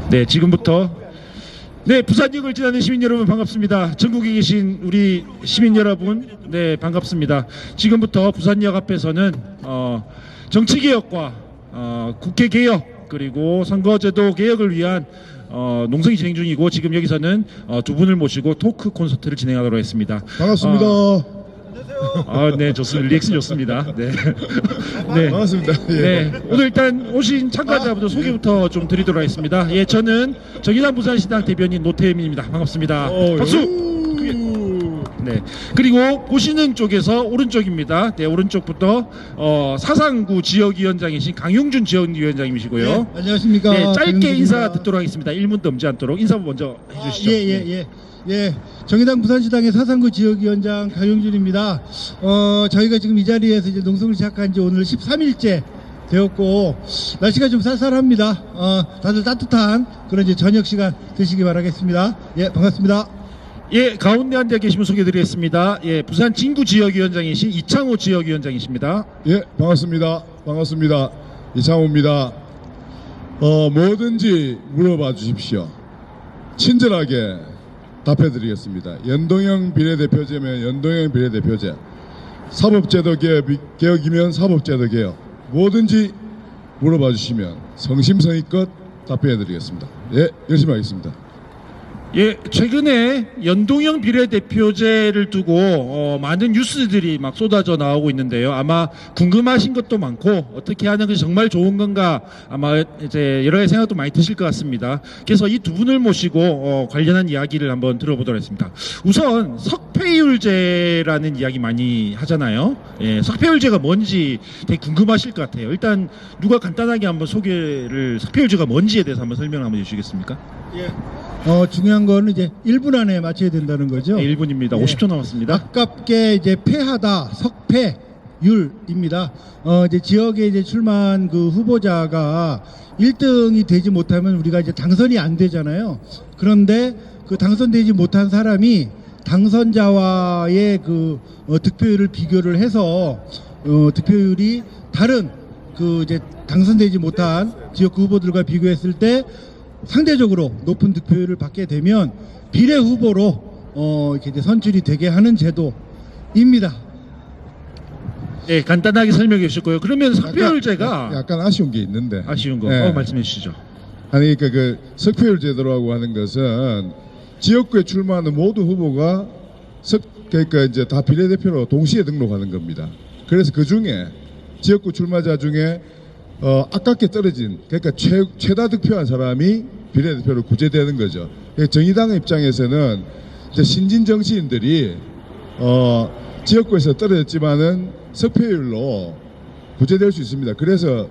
네, 지금부터 부산역을 지나는 시민 여러분 반갑습니다. 전국에 계신 우리 시민 여러분, 반갑습니다. 지금부터 부산역 앞에서는 정치개혁과 국회개혁 그리고 선거제도 개혁을 위한 농성이 진행 중이고, 지금 여기서는 두 분을 모시고 토크 콘서트를 진행하도록 하겠습니다. 반갑습니다. 네, 좋습니다. 리액션 좋습니다. 네. 반갑습니다. 예. 오늘 일단 오신 참가자분들 소개부터 좀 드리도록 하겠습니다. 예, 저는 정의당 부산시당 대변인 노태임입니다. 반갑습니다. 박수! 네. 그리고 보시는 쪽에서 오른쪽입니다. 네, 오른쪽부터 사상구 지역위원장이신 강용준 지역위원장님이시고요. 네, 안녕하십니까. 네, 짧게 강용준입니다. 인사 듣도록 하겠습니다. 1분 넘지 않도록 인사 먼저 해주시죠. 예. 정의당 부산시당의 사상구 지역위원장 강용준입니다. 저희가 지금 이 자리에서 이제 농성을 시작한 지 오늘 13일째 되었고, 날씨가 좀 쌀쌀합니다. 다들 따뜻한 그런 이제 저녁 시간 드시기 바라겠습니다. 예, 반갑습니다. 예, 가운데 앉아 계시면 소개드리겠습니다. 예, 부산 진구 지역위원장이신 이창호 지역위원장이십니다. 예, 반갑습니다. 이창호입니다. 뭐든지 물어봐 주십시오. 친절하게 답해드리겠습니다. 연동형 비례대표제면 연동형 비례대표제, 사법제도 개혁이면 사법제도 개혁, 뭐든지 물어봐 주시면 성심성의껏 답변해드리겠습니다. 예, 열심히 하겠습니다. 예, 최근에 연동형 비례대표제를 두고 많은 뉴스들이 막 쏟아져 나오고 있는데요. 아마 궁금하신 것도 많고 어떻게 하는 것이 정말 좋은 건가 아마 이제 여러 가지 생각도 많이 드실 것 같습니다. 그래서 이 두 분을 모시고 관련한 이야기를 한번 들어보도록 하겠습니다. 우선 석패율제라는 이야기 많이 하잖아요. 예, 석패율제가 뭔지 되게 궁금하실 것 같아요. 일단 누가 간단하게 한번 석패율제가 뭔지에 대해서 한번 설명을 한번 해주시겠습니까? 예. 중요한 거는 이제 1분 안에 맞춰야 된다는 거죠. 네, 1분입니다. 예. 50초 남았습니다. 아깝게 이제 패하다, 석패율입니다. 이제 지역에 이제 출마한 그 후보자가 1등이 되지 못하면 우리가 이제 당선이 안 되잖아요. 그런데 그 당선되지 못한 사람이 당선자와의 그 득표율을 비교를 해서 득표율이 다른 그 이제 당선되지 못한 지역구 후보들과 비교했을 때 상대적으로 높은 득표율을 받게 되면 비례 후보로 이렇게 이제 선출이 되게 하는 제도입니다. 네, 간단하게 설명해 주셨고요. 그러면 석패율제가 약간 아쉬운 게 있는데. 아쉬운 거 네. 말씀해 주시죠. 아니, 그러니까 그 석패율 제도라고 하는 것은 지역구에 출마하는 모든 후보가 그러니까 이제 다 비례대표로 동시에 등록하는 겁니다. 그래서 그 중에 지역구 출마자 중에 아깝게 떨어진, 그러니까 최다 득표한 사람이 비례대표로 구제되는 거죠. 정의당의 입장에서는 이제 신진 정치인들이 지역구에서 떨어졌지만은 석패율로 구제될 수 있습니다. 그래서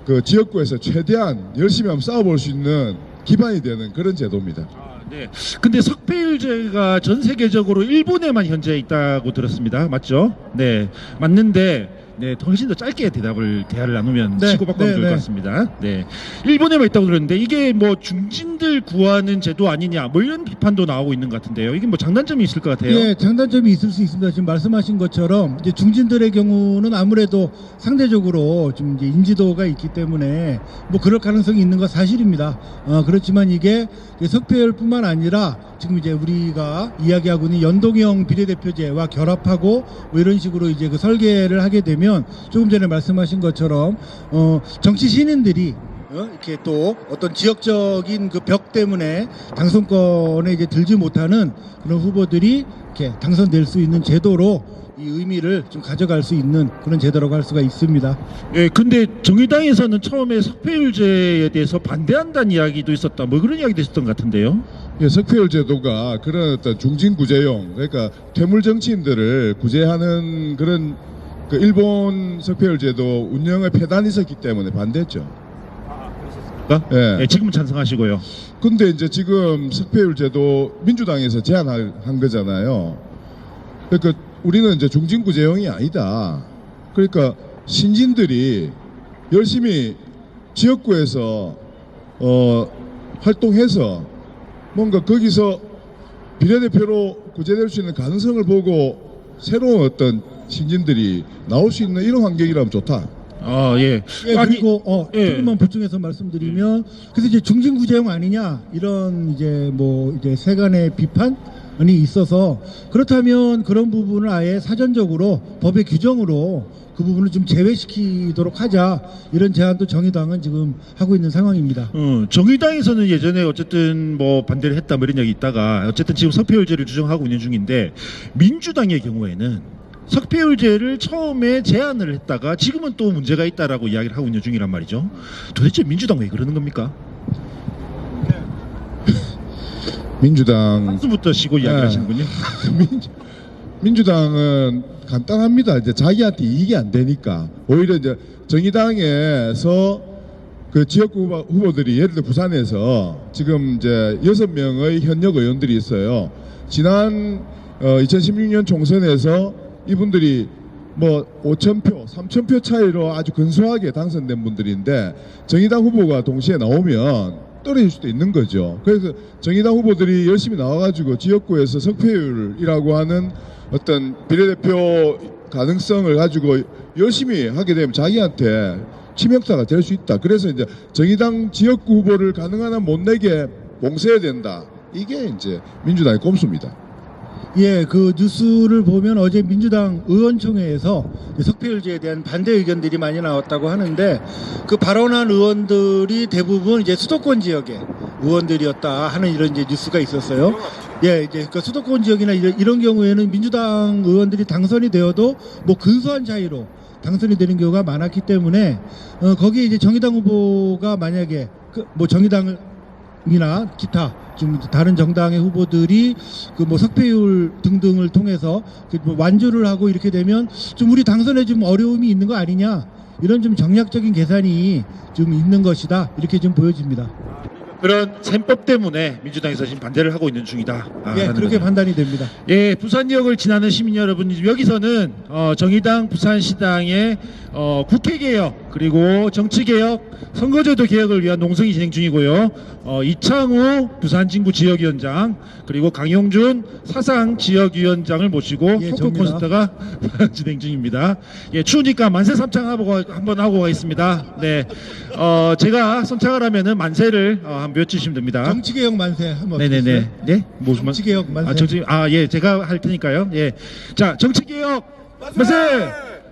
그 지역구에서 최대한 열심히 한번 싸워볼 수 있는 기반이 되는 그런 제도입니다. 네. 근데 석패율제가 전 세계적으로 일본에만 현재 있다고 들었습니다. 맞죠? 네, 맞는데. 네, 훨씬 더 짧게 대화를 나누면 치고받고 하면 좋을 것 같습니다. 네, 일본에만 있다고 들었는데 이게 뭐 중진들 구하는 제도 아니냐, 뭐 이런 비판도 나오고 있는 것 같은데요. 이게 뭐 장단점이 있을 것 같아요. 예, 장단점이 있을 수 있습니다. 지금 말씀하신 것처럼 이제 중진들의 경우는 아무래도 상대적으로 좀 이제 인지도가 있기 때문에 뭐 그럴 가능성이 있는 건 사실입니다. 그렇지만 이게 석패율뿐만 아니라 지금 이제 우리가 이야기하고 있는 연동형 비례대표제와 결합하고 뭐 이런 식으로 이제 그 설계를 하게 되면 조금 전에 말씀하신 것처럼 정치 신인들이 이렇게 또 어떤 지역적인 그 벽 때문에 당선권에 이제 들지 못하는 그런 후보들이 이렇게 당선될 수 있는 제도로 이 의미를 좀 가져갈 수 있는 그런 제도라고 할 수가 있습니다. 네, 근데 정의당에서는 처음에 석패율제에 대해서 반대한다는 이야기도 있었다, 뭐 그런 이야기도 있었던 것 같은데요. 예, 석패율 제도가 그런 어떤 중진 구제용, 그러니까 퇴물 정치인들을 구제하는 그런 그 일본 석패율 제도 운영의 폐단이 있었기 때문에 반대했죠. 예. 네, 지금은 찬성하시고요. 근데 이제 지금 석패율 제도 민주당에서 제안한 거잖아요. 그러니까 우리는 이제 중진구제형이 아니다. 그러니까 신진들이 열심히 지역구에서 활동해서 뭔가 거기서 비례대표로 구제될 수 있는 가능성을 보고 새로운 어떤 신진들이 나올 수 있는 이런 환경이라면 좋다. 예. 예, 아니, 그리고 예. 조금만 보충해서 말씀드리면 그래서 이제 중징구제형 아니냐 이런 이제 뭐 이제 세간의 비판이 있어서 그렇다면 그런 부분을 아예 사전적으로 법의 규정으로 그 부분을 좀 제외시키도록 하자 이런 제안도 정의당은 지금 하고 있는 상황입니다. 정의당에서는 예전에 어쨌든 뭐 반대를 했다 뭐 이런 이야기 있다가 어쨌든 지금 석패율제를 주장하고 있는 중인데 민주당의 경우에는 석패율제를 처음에 제안을 했다가 지금은 또 문제가 있다라고 이야기를 하고 있는 중이란 말이죠. 도대체 민주당 왜 그러는 겁니까? 민주당 한수부터 쉬고 이야기를 하시는군요. 민주당은 간단합니다. 이제 자기한테 이익이 안 되니까 오히려 이제 정의당에서 그 지역구 후보들이 예를 들어 부산에서 지금 이제 6명의 현역 의원들이 있어요. 지난 2016년 총선에서 이분들이 뭐 5,000표, 3,000표 차이로 아주 근소하게 당선된 분들인데 정의당 후보가 동시에 나오면 떨어질 수도 있는 거죠. 그래서 정의당 후보들이 열심히 나와가지고 지역구에서 석패율이라고 하는 어떤 비례대표 가능성을 가지고 열심히 하게 되면 자기한테 치명타가 될 수 있다. 그래서 이제 정의당 지역구 후보를 가능한 한 못 내게 봉쇄해야 된다. 이게 이제 민주당의 꼼수입니다. 예, 그 뉴스를 보면 어제 민주당 의원총회에서 석패율제에 대한 반대 의견들이 많이 나왔다고 하는데 그 발언한 의원들이 대부분 이제 수도권 지역의 의원들이었다 하는 이런 이제 뉴스가 있었어요. 예, 이제 그 수도권 지역이나 이런 경우에는 민주당 의원들이 당선이 되어도 뭐 근소한 차이로 당선이 되는 경우가 많았기 때문에 거기에 이제 정의당 후보가 만약에 뭐 정의당이나 기타 좀 다른 정당의 후보들이 그 뭐 석패율 등등을 통해서 그뭐 완주를 하고 이렇게 되면 좀 우리 당선에 좀 어려움이 있는 거 아니냐 이런 좀 정략적인 계산이 좀 있는 것이다 이렇게 좀 보여집니다. 그런 셈법 때문에 민주당에서 지금 반대를 하고 있는 중이다. 예, 그렇게 판단이 됩니다. 예, 부산역을 지나는 시민 여러분, 여기서는 정의당 부산시당의 국회개혁 그리고 정치개혁, 선거제도 개혁을 위한 농성이 진행 중이고요. 이창우 부산진구 지역위원장 그리고 강용준 사상 지역위원장을 모시고 예, 토크 접니다. 콘서트가 진행 중입니다. 예, 추우니까 만세 삼창 한번 하고 가겠습니다. 네, 제가 선창을 하면은 만세를 한번 외치시면 됩니다. 정치개혁 만세 한번. 네네네. 네? 무슨 말? 정치개혁 만세. 예, 제가 할 테니까요. 예. 자, 정치개혁 만세!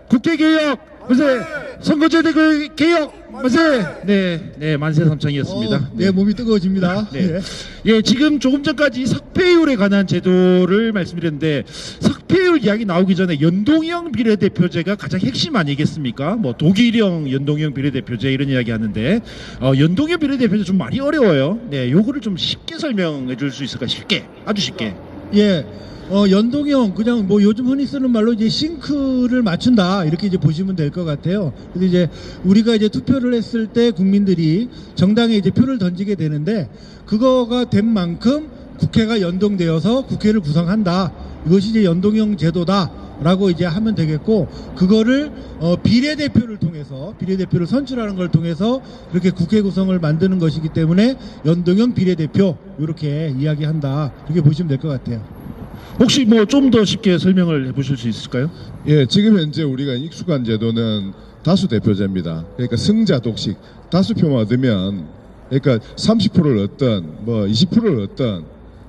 국회개혁 만세! 선거제도 개혁 만세! 네, 만세 삼창이었습니다. 네, 몸이 뜨거워집니다. 네. 예, 지금 조금 전까지 석패율에 관한 제도를 말씀드렸는데 석패율 이야기 나오기 전에 연동형 비례대표제가 가장 핵심 아니겠습니까? 뭐 독일형 연동형 비례대표제 이런 이야기 하는데 연동형 비례대표제 좀 많이 어려워요. 네, 요거를 좀 쉽게 설명해 줄 수 있을까? 쉽게, 아주 쉽게. 예. 연동형 그냥 뭐 요즘 흔히 쓰는 말로 이제 싱크를 맞춘다 이렇게 이제 보시면 될 것 같아요. 그래서 이제 우리가 이제 투표를 했을 때 국민들이 정당에 이제 표를 던지게 되는데 그거가 된 만큼 국회가 연동되어서 국회를 구성한다. 이것이 이제 연동형 제도다라고 이제 하면 되겠고 그거를 비례대표를 통해서 비례대표를 선출하는 걸 통해서 그렇게 국회 구성을 만드는 것이기 때문에 연동형 비례대표 이렇게 이야기한다. 이렇게 보시면 될 것 같아요. 혹시 뭐 좀 더 쉽게 설명을 해보실 수 있을까요? 예, 지금 현재 우리가 익숙한 제도는 다수 대표제입니다. 그러니까 승자 독식, 다수표만 얻으면, 그러니까 30%를 얻든 뭐 20%를 얻든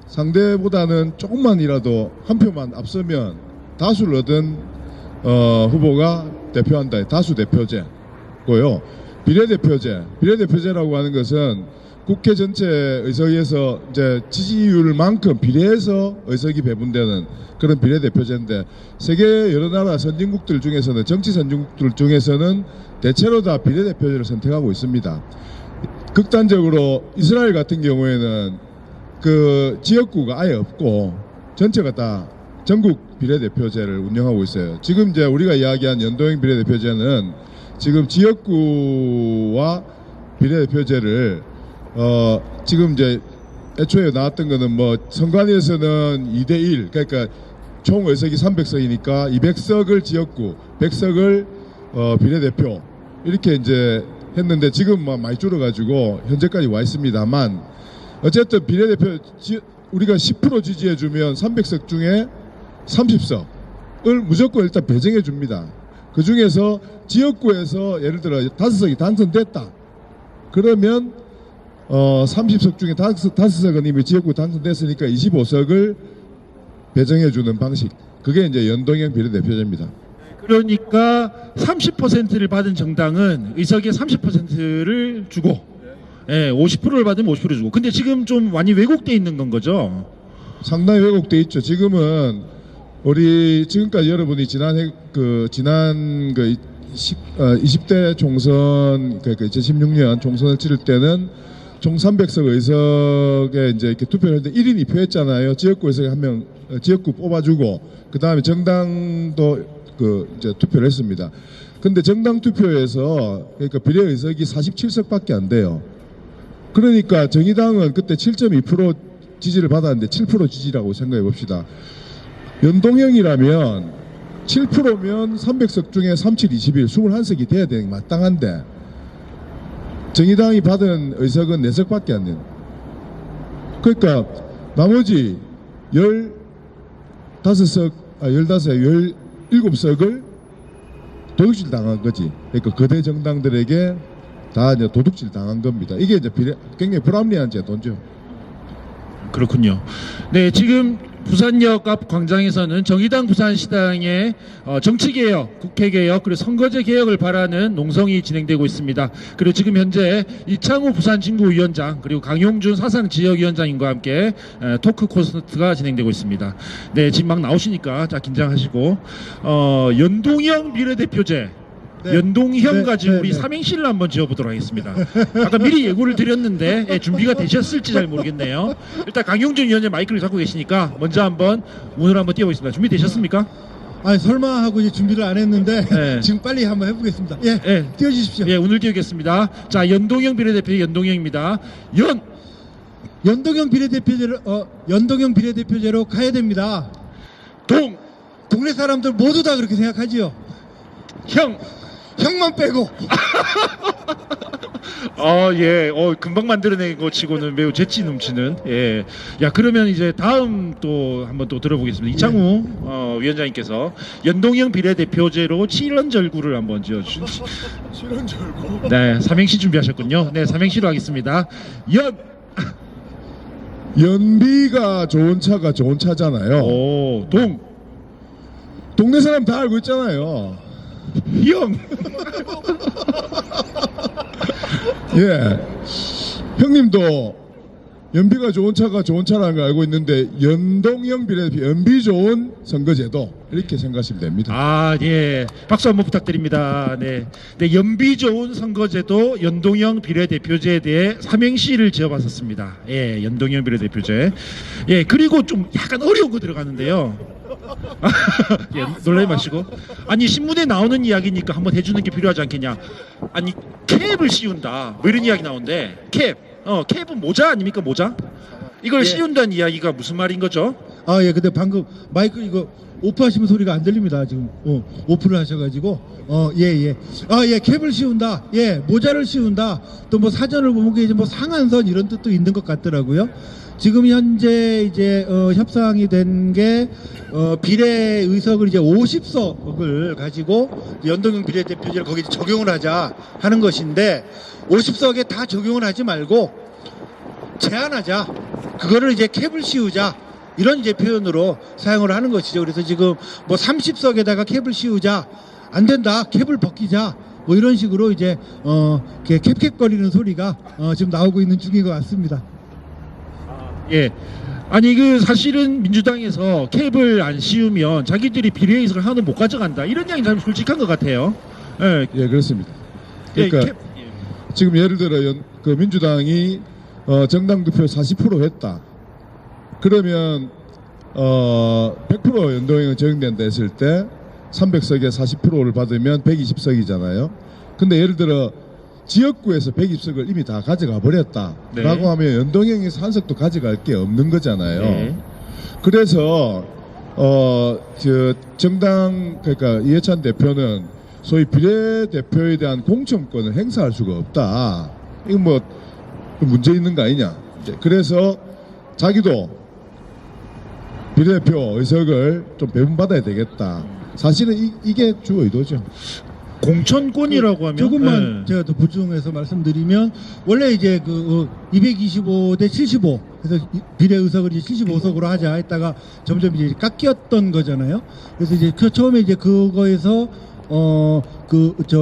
상대보다는 조금만이라도 한 표만 앞서면 다수를 얻은 후보가 대표한다. 다수 대표제고요. 비례대표제라고 하는 것은 국회 전체 의석에서 이제 지지율만큼 비례해서 의석이 배분되는 그런 비례대표제인데 세계 여러 나라 선진국들 중에서는 정치 선진국들 중에서는 대체로 다 비례대표제를 선택하고 있습니다. 극단적으로 이스라엘 같은 경우에는 그 지역구가 아예 없고 전체가 다 전국 비례대표제를 운영하고 있어요. 지금 이제 우리가 이야기한 연동형 비례대표제는 지금 지역구와 비례대표제를 지금 이제 애초에 나왔던 거는 뭐 선관위에서는 2대1 그러니까 총 의석이 300석이니까 200석을 지역구, 100석을 비례대표 이렇게 이제 했는데 지금 많이 줄어가지고 현재까지 와 있습니다만 어쨌든 비례대표 우리가 10% 지지해주면 300석 중에 30석을 무조건 일단 배정해 줍니다. 그 중에서 지역구에서 예를 들어 5석이 당선됐다. 그러면 30석 중에 5석은 이미 지역구 당선됐으니까 25석을 배정해주는 방식. 그게 이제 연동형 비례대표제입니다. 그러니까 30%를 받은 정당은 의석의 30%를 주고, 예, 50%를 받으면 50% 주고. 근데 지금 좀 많이 왜곡돼 있는 건 거죠. 상당히 왜곡돼 있죠. 지금은 우리 지금까지 여러분이 지난 20대 총선 그러니까 2016년 총선을 치를 때는 총 300석 의석에 이제 이렇게 투표를 했는데 1인 2표했잖아요. 지역구에서 한 명 지역구 뽑아주고 그 다음에 정당도 이제 투표를 했습니다. 근데 정당 투표에서 그러니까 비례 의석이 47석밖에 안 돼요. 그러니까 정의당은 그때 7.2% 지지를 받았는데 7% 지지라고 생각해 봅시다. 연동형이라면 7%면 300석 중에 37, 21, 21석이 돼야 되는 게 마땅한데 정의당이 받은 의석은 4석밖에 안 돼요. 그러니까 나머지 17석을 도둑질 당한 거지. 그러니까 거대 정당들에게 다 이제 도둑질 당한 겁니다. 이게 이제 굉장히 불합리한 제도죠. 그렇군요. 네, 지금 부산역 앞 광장에서는 정의당 부산시당의 정치개혁, 국회개혁, 그리고 선거제 개혁을 바라는 농성이 진행되고 있습니다. 그리고 지금 현재 이창우 부산진구위원장 그리고 강용준 사상지역위원장님과 함께 토크 콘서트가 진행되고 있습니다. 네, 지금 막 나오시니까 자 긴장하시고 연동형 비례대표제 네. 연동형 네, 가지고 네, 우리 네. 삼행시를 한번 지어보도록 하겠습니다. 아까 미리 예고를 드렸는데 준비가 되셨을지 잘 모르겠네요. 일단 강용준 위원장 마이크를 잡고 계시니까 먼저 한번 운을 한번 띄워보겠습니다. 준비되셨습니까? 아니 설마 하고 이제 준비를 안 했는데 네. 지금 빨리 한번 해보겠습니다. 예, 네. 띄워주십시오. 예, 운을 띄우겠습니다. 자, 연동형 비례대표 연동형입니다. 연동형 비례대표제로 가야 됩니다. 동네 사람들 모두 다 그렇게 생각하지요. 형만 빼고. 예, 금방 만들어낸 거 치고는 매우 재치 넘치는, 예. 야, 그러면 이제 다음 또 한번 또 들어보겠습니다. 이창우 위원장님께서 연동형 비례대표제로 칠연절구를 한번 지어주시죠. 실현절고. 네, 삼행시 준비하셨군요. 네, 삼행시로 하겠습니다. 연비가 좋은 차가 좋은 차잖아요. 오, 동네 사람 다 알고 있잖아요. 예. 형님도 연비가 좋은 차가 좋은 차라는 걸 알고 있는데 연동형 비례대표 연비 좋은 선거제도 이렇게 생각하시면 됩니다. 아, 예. 박수 한번 부탁드립니다. 네. 네, 연비 좋은 선거제도 연동형 비례대표제에 대해 삼행시를 지어봤었습니다. 예, 연동형 비례대표제. 예, 그리고 좀 약간 어려운 거 들어가는데요. 예, 놀라지 마시고. 아니, 신문에 나오는 이야기니까 한번 해주는 게 필요하지 않겠냐. 아니, 캡을 씌운다. 뭐 이런 이야기 나오는데, 캡은 모자 아닙니까, 모자? 이걸 예. 씌운다는 이야기가 무슨 말인 거죠? 아, 예, 근데 방금 마이크 이거 오프하시면 소리가 안 들립니다. 지금 오프를 하셔가지고 예. 아, 예, 캡을 씌운다. 예, 모자를 씌운다. 또 뭐 사전을 보면 이제 뭐 상한선 이런 뜻도 있는 것 같더라고요. 지금 현재 이제 협상이 된 게 비례 의석을 이제 50석을 가지고 연동형 비례대표제를 거기에 적용을 하자 하는 것인데 50석에 다 적용을 하지 말고 제한하자. 그거를 이제 캡을 씌우자. 이런 이제 표현으로 사용을 하는 것이죠. 그래서 지금 뭐 30석에다가 캡을 씌우자. 안 된다. 캡을 벗기자. 뭐 이런 식으로 이제 이렇게 캡캡거리는 소리가 지금 나오고 있는 중인 것 같습니다. 예. 아니, 사실은 민주당에서 캡을 안 씌우면 자기들이 비례의석을 하나도 못 가져간다. 이런 이야기는 참 솔직한 것 같아요. 예. 예, 그렇습니다. 예, 그러니까 지금 예를 들어 민주당이 정당 득표 40% 했다. 그러면 100% 연동형이 적용된다 했을 때 300석에 40%를 받으면 120석이잖아요. 근데 예를 들어 지역구에서 120석을 이미 다 가져가 버렸다 네. 라고 하면 연동형에서 한 석도 가져갈 게 없는 거잖아요. 네. 그래서 정당 그러니까 이해찬 대표는 소위 비례대표에 대한 공천권을 행사할 수가 없다. 이거 뭐 문제 있는 거 아니냐. 그래서 자기도 비례대표 의석을 좀 배분받아야 되겠다. 사실은 이게 주 의도죠. 공천권이라고 하면 조금만 예. 제가 더 보충해서 말씀드리면 원래 이제 그 225대 75 그래서 비례 의석을 이제 75석으로 하자 했다가 점점 이제 깎였던 거잖아요. 그래서 이제 처음에 이제 그거에서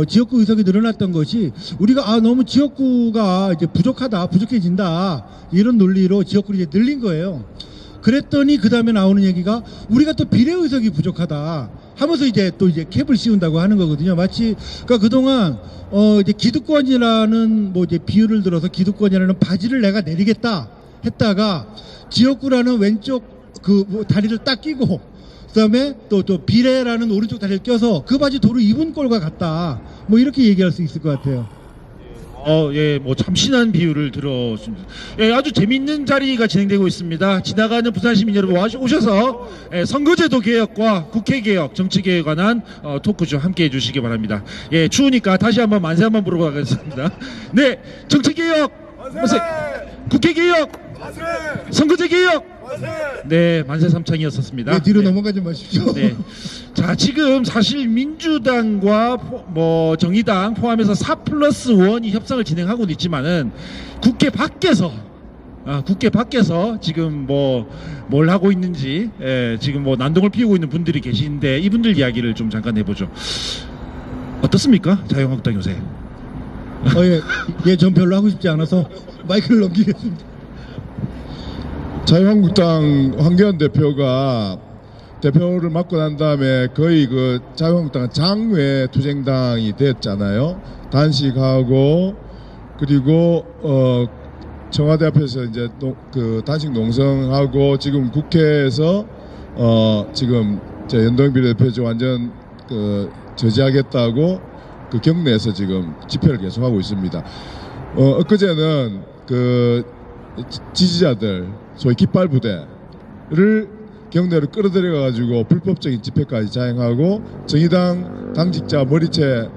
지역구 의석이 늘어났던 것이 우리가 너무 지역구가 이제 부족해진다 이런 논리로 지역구를 이제 늘린 거예요. 그랬더니 그 다음에 나오는 얘기가 우리가 또 비례 의석이 부족하다 하면서 이제 또 이제 캡을 씌운다고 하는 거거든요. 마치 그러니까 그동안 이제 기득권이라는 뭐 이제 비유를 들어서 기득권이라는 바지를 내가 내리겠다 했다가 지역구라는 왼쪽 뭐 다리를 딱 끼고 그다음에 또 비례라는 오른쪽 다리를 껴서 그 바지 도로 입은 꼴과 같다. 뭐 이렇게 얘기할 수 있을 것 같아요. 예, 뭐 참신한 비유를 들었습니다. 예, 아주 재밌는 자리가 진행되고 있습니다. 지나가는 부산 시민 여러분 오셔서 선거제도 개혁과 국회 개혁, 정치 개혁에 관한 토크쇼 함께 해주시기 바랍니다. 예, 추우니까 다시 한번 만세 한번 부르고 가겠습니다. 네, 정치 개혁, 만세! 국회 개혁, 만세! 선거제 개혁, 만세! 네, 만세 삼창이었었습니다. 네, 뒤로 네. 넘어가지 마십시오. 네. 자, 지금 사실 민주당과 뭐 정의당 포함해서 4+1이 협상을 진행하고는 있지만은 국회 밖에서 지금 뭘 하고 있는지 지금 뭐 난동을 피우고 있는 분들이 계신데 이분들 이야기를 좀 잠깐 해보죠. 어떻습니까, 자유한국당 요새? 전 별로 하고 싶지 않아서 마이크를 넘기겠습니다. 자유한국당 황교안 대표가 대표를 맡고 난 다음에 거의 그 자유한국당은 장외 투쟁당이 됐잖아요. 단식하고 그리고 청와대 앞에서 이제 그 단식 농성하고 지금 국회에서 지금 연동형 비례대표 완전 그 저지하겠다고 그 경내에서 지금 집회를 계속하고 있습니다. 엊그제는 그 지지자들 소위 깃발 부대를 경내로 끌어들여 가지고 불법적인 집회까지 자행하고 정의당 당직자 머리채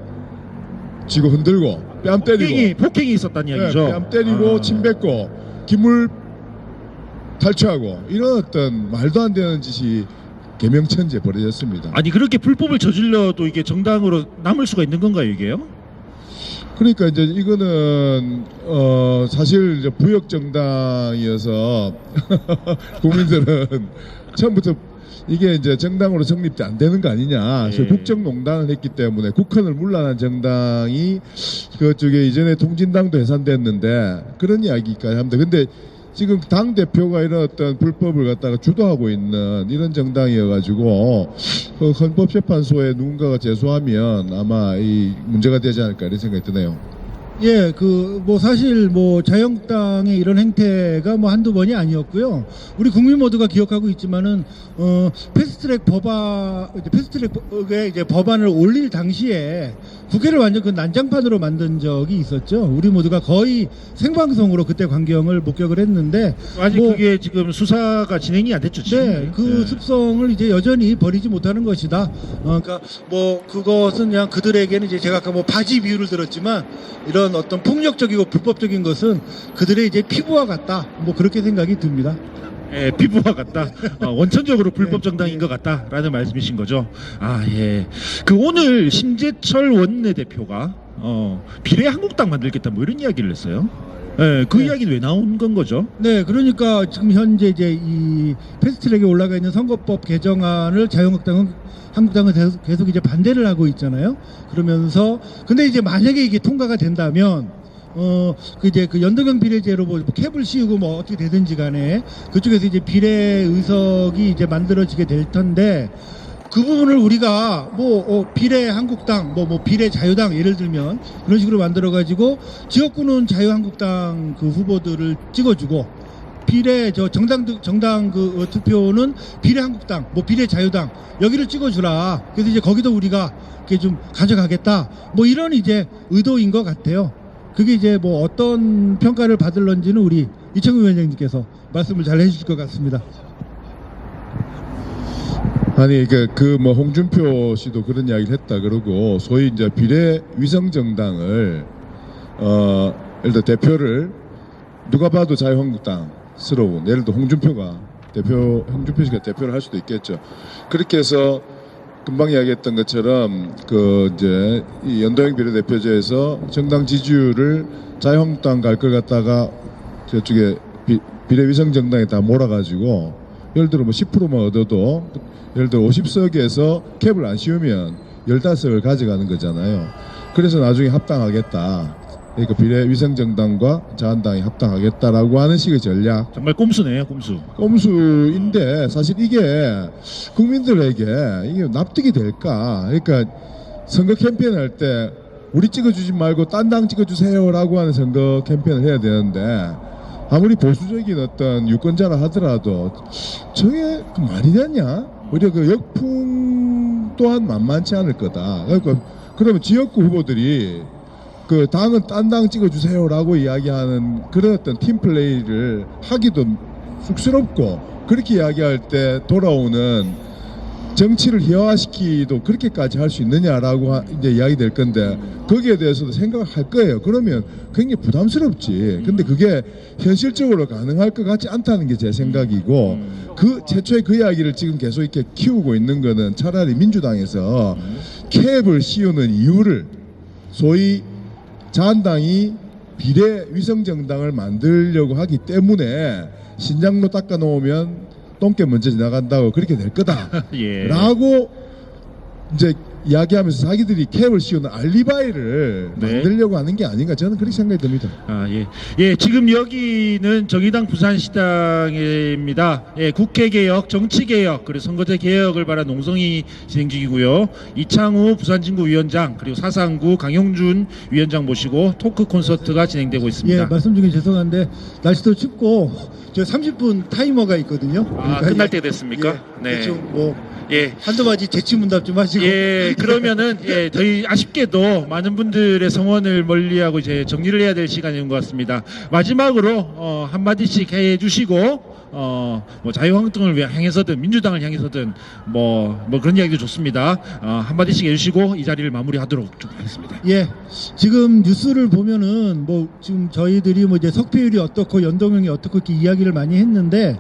쥐고 흔들고 뺨 때리고 폭행이 있었다는 이야기죠. 뺨 때리고 침 뱉고 기물 탈취하고 이런 어떤 말도 안 되는 짓이 개명천지에 벌어졌습니다. 아니 그렇게 불법을 저질러도 이게 정당으로 남을 수가 있는 건가요, 이게요? 그러니까 이제 이거는 사실 이제 부역 정당이어서 국민들은 처음부터 이게 이제 정당으로 성립이 안 되는 거 아니냐. 예. 국정농단을 했기 때문에 국헌을 문란한 정당이 그쪽에 이전에 통진당도 해산됐는데 그런 이야기까지 합니다. 근데 지금 당 대표가 이런 어떤 불법을 갖다가 주도하고 있는 이런 정당이어가지고 그 헌법재판소에 누군가가 제소하면 아마 이 문제가 되지 않을까 이런 생각이 드네요. 예, 사실 자유한국당의 이런 행태가 한두 번이 아니었고요. 우리 국민 모두가 기억하고 있지만은, 패스트트랙에 이제 법안을 올릴 당시에 국회를 완전 그 난장판으로 만든 적이 있었죠. 우리 모두가 거의 생방송으로 그때 광경을 목격을 했는데. 아직 그게 지금 수사가 진행이 안 됐죠, 지금. 네, 그 습성을 이제 여전히 버리지 못하는 것이다. 그러니까 그것은 그냥 그들에게는 이제 제가 아까 바지 비유를 들었지만 이런 어떤 폭력적이고 불법적인 것은 그들의 이제 피부와 같다. 그렇게 생각이 듭니다. 예, 피부와 같다. 원천적으로 불법 정당인 것 같다라는 말씀이신 거죠. 예. 오늘 심재철 원내대표가 비례한국당 만들겠다 이런 이야기를 했어요. 예, 그 이야기는 왜 나온 건 거죠? 네, 그러니까 지금 현재 이제 이 패스트트랙에 올라가 있는 선거법 개정안을 한국당은 계속 이제 반대를 하고 있잖아요. 그러면서 근데 이제 만약에 이게 통과가 된다면 그 연동형 비례제로 캡을 씌우고 어떻게 되든지 간에 그쪽에서 이제 비례 의석이 이제 만들어지게 될 텐데 그 부분을 우리가 비례 한국당 비례 자유당 예를 들면 그런 식으로 만들어 가지고 지역구는 자유한국당 그 후보들을 찍어주고 비례 정당 투표는 비례 한국당 비례 자유당 여기를 찍어주라. 그래서 이제 거기도 우리가 이렇게 좀 가져가겠다. 이런 이제 의도인 것 같아요. 그게 이제 어떤 평가를 받을런지는 우리 이청규 위원장님께서 말씀을 잘 해주실 것 같습니다. 아니 홍준표 씨도 그런 이야기를 했다 그러고 소위 이제 비례 위성 정당을 예를 들어 대표를 누가 봐도 자유한국당스러운 예를 들어 홍준표 씨가 대표를 할 수도 있겠죠. 그렇게 해서 금방 이야기했던 것처럼 그 이제 이 연동형 비례대표제에서 정당 지지율을 자유한국당 갈 걸 갖다가 저쪽에 비례위성 정당에 다 몰아가지고 예를 들어 뭐 10%만 얻어도 예를 들어 50석에서 캡을 안 씌우면 15석을 가져가는 거잖아요. 그래서 나중에 합당하겠다. 그러니까 비례위성 정당과 자한당이 합당하겠다라고 하는 식의 전략. 정말 꼼수네요, 꼼수. 꼼수인데 사실 이게 국민들에게 이게 납득이 될까? 그러니까 선거 캠페인 할 때 우리 찍어주지 말고 딴 당 찍어주세요라고 하는 선거 캠페인을 해야 되는데 아무리 보수적인 어떤 유권자라 하더라도 저게 그 말이 되냐? 오히려 그 역풍 또한 만만치 않을 거다. 그러니까 그러면 지역구 후보들이 그 당은 딴 당 찍어주세요라고 이야기하는 그런 어떤 팀 플레이를 하기도 쑥스럽고 그렇게 이야기할 때 돌아오는 정치를 희화화시키도 그렇게까지 할 수 있느냐라고 이제 이야기 될 건데 거기에 대해서도 생각을 할 거예요. 그러면 굉장히 부담스럽지. 근데 그게 현실적으로 가능할 것 같지 않다는 게 제 생각이고 그 최초의 그 이야기를 지금 계속 이렇게 키우고 있는 거는 차라리 민주당에서 캡을 씌우는 이유를 소위 자한당이 비례 위성정당을 만들려고 하기 때문에 신장로 닦아놓으면 똥개 먼저 지나간다고 그렇게 될 거다 예. 라고 이제 이야기하면서 자기들이 캡을 씌우는 알리바이를 네. 만들려고 하는 게 아닌가 저는 그렇게 생각이 듭니다. 아, 예. 예, 지금 여기는 정의당 부산시당입니다. 예, 국회개혁, 정치개혁, 그리고 선거제 개혁을 바란 농성이 진행 중이고요. 이창우 부산진구위원장, 그리고 사상구 강용준 위원장 모시고 토크 콘서트가 진행되고 있습니다. 예, 말씀 중에 죄송한데 날씨도 춥고 저 30분 타이머가 있거든요. 아, 끝날 때 됐습니까? 예, 네. 대충 뭐 예. 한두 마디 재치문답 좀 하시고. 예, 그러면은 예, 저희 아쉽게도 많은 분들의 성원을 멀리하고 이제 정리를 해야 될 시간인 것 같습니다. 마지막으로 한 마디씩 해주시고 뭐 자유한국당을 향해서든 민주당을 향해서든 뭐 그런 이야기도 좋습니다. 한 마디씩 해주시고 이 자리를 마무리하도록 좀 하겠습니다. 예, 지금 뉴스를 보면은 뭐 지금 저희들이 뭐 이제 석패율이 어떻고 연동형이 어떻고 이렇게 이야기를 많이 했는데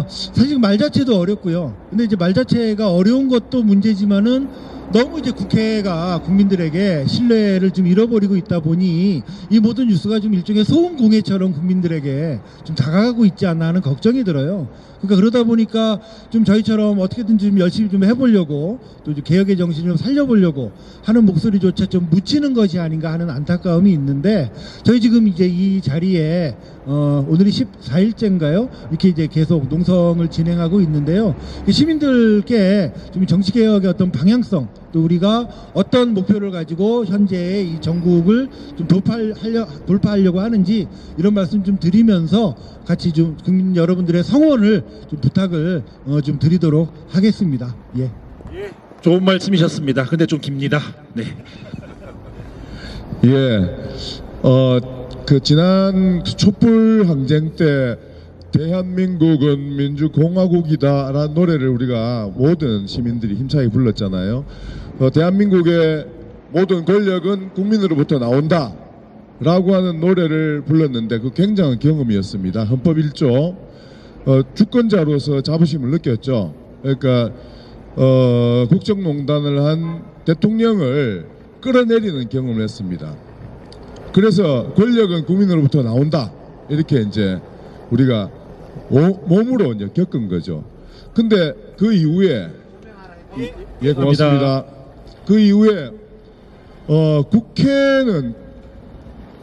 사실 말 자체도 어렵고요. 근데 이제 말 자체가 어려운 것도 문제지만은 너무 이제 국회가 국민들에게 신뢰를 좀 잃어버리고 있다 보니 이 모든 뉴스가 좀 일종의 소음 공해처럼 국민들에게 좀 다가가고 있지 않나 하는 걱정이 들어요. 그러니까 그러다 보니까 좀 저희처럼 어떻게든 좀 열심히 좀 해보려고 또 이제 개혁의 정신을 좀 살려보려고 하는 목소리조차 좀 묻히는 것이 아닌가 하는 안타까움이 있는데 저희 지금 이제 이 자리에 오늘이 14일째인가요? 이렇게 이제 계속 농성을 진행하고 있는데요. 시민들께 좀 정치개혁의 어떤 방향성 또 우리가 어떤 목표를 가지고 현재의 이 전국을 좀 돌파하려고 하는지 이런 말씀 좀 드리면서 같이 좀 국민 여러분들의 성원을 좀 부탁을 좀 드리도록 하겠습니다. 예. 좋은 말씀이셨습니다. 근데 좀 깁니다. 네. 예, 그 지난 촛불 항쟁 때 대한민국은 민주공화국이다라는 노래를 우리가 모든 시민들이 힘차게 불렀잖아요. 대한민국의 모든 권력은 국민으로부터 나온다 라고 하는 노래를 불렀는데 그 굉장한 경험이었습니다. 헌법 1조 주권자로서 자부심을 느꼈죠. 그러니까 국정농단을 한 대통령을 끌어내리는 경험을 했습니다. 그래서 권력은 국민으로부터 나온다 이렇게 이제 우리가 몸으로 이제 겪은 거죠. 근데 그 이후에 예 고맙습니다. 그 이후에 국회는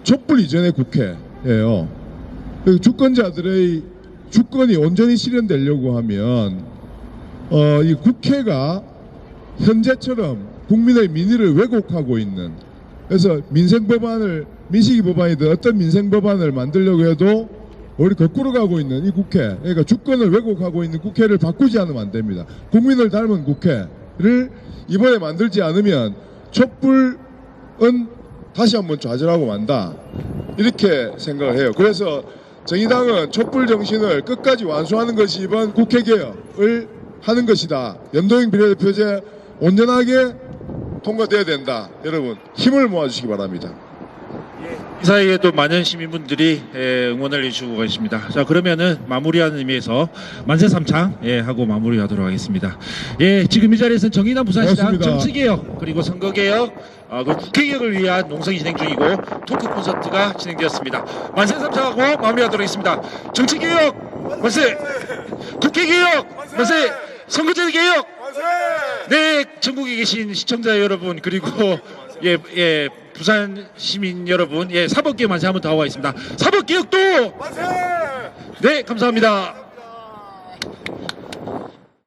촛불 이전의 국회예요. 주권자들의 주권이 온전히 실현되려고 하면 이 국회가 현재처럼 국민의 민의를 왜곡하고 있는 그래서 민식이 법안이든 어떤 민생 법안을 만들려고 해도 우리 거꾸로 가고 있는 이 국회 그러니까 주권을 왜곡하고 있는 국회를 바꾸지 않으면 안 됩니다. 국민을 닮은 국회를 이번에 만들지 않으면 촛불은 다시 한번 좌절하고 만다 이렇게 생각을 해요. 그래서 정의당은 촛불 정신을 끝까지 완수하는 것이 이번 국회 개혁을 하는 것이다. 연동형 비례대표제 온전하게 통과돼야 된다. 여러분 힘을 모아주시기 바랍니다. 예. 이 사이에도 많은 시민분들이 응원을 해주고 계십니다. 자, 그러면은 마무리하는 의미에서 만세 삼창 하고 마무리하도록 하겠습니다. 지금 이 자리에서는 정의당 부산시장 고맙습니다. 정치개혁 그리고 선거개혁 그리고 국회개혁을 위한 농성이 진행 중이고 토크 콘서트가 진행되었습니다. 만세 삼창하고 마무리하도록 하겠습니다. 정치개혁 만세, 국회개혁 만세, 선거제 개혁. 네, 전국에 계신 시청자 여러분 그리고 부산 시민 여러분, 사법개혁 만세 한번 더 하고 있습니다. 사법개혁도 만세! 네, 감사합니다.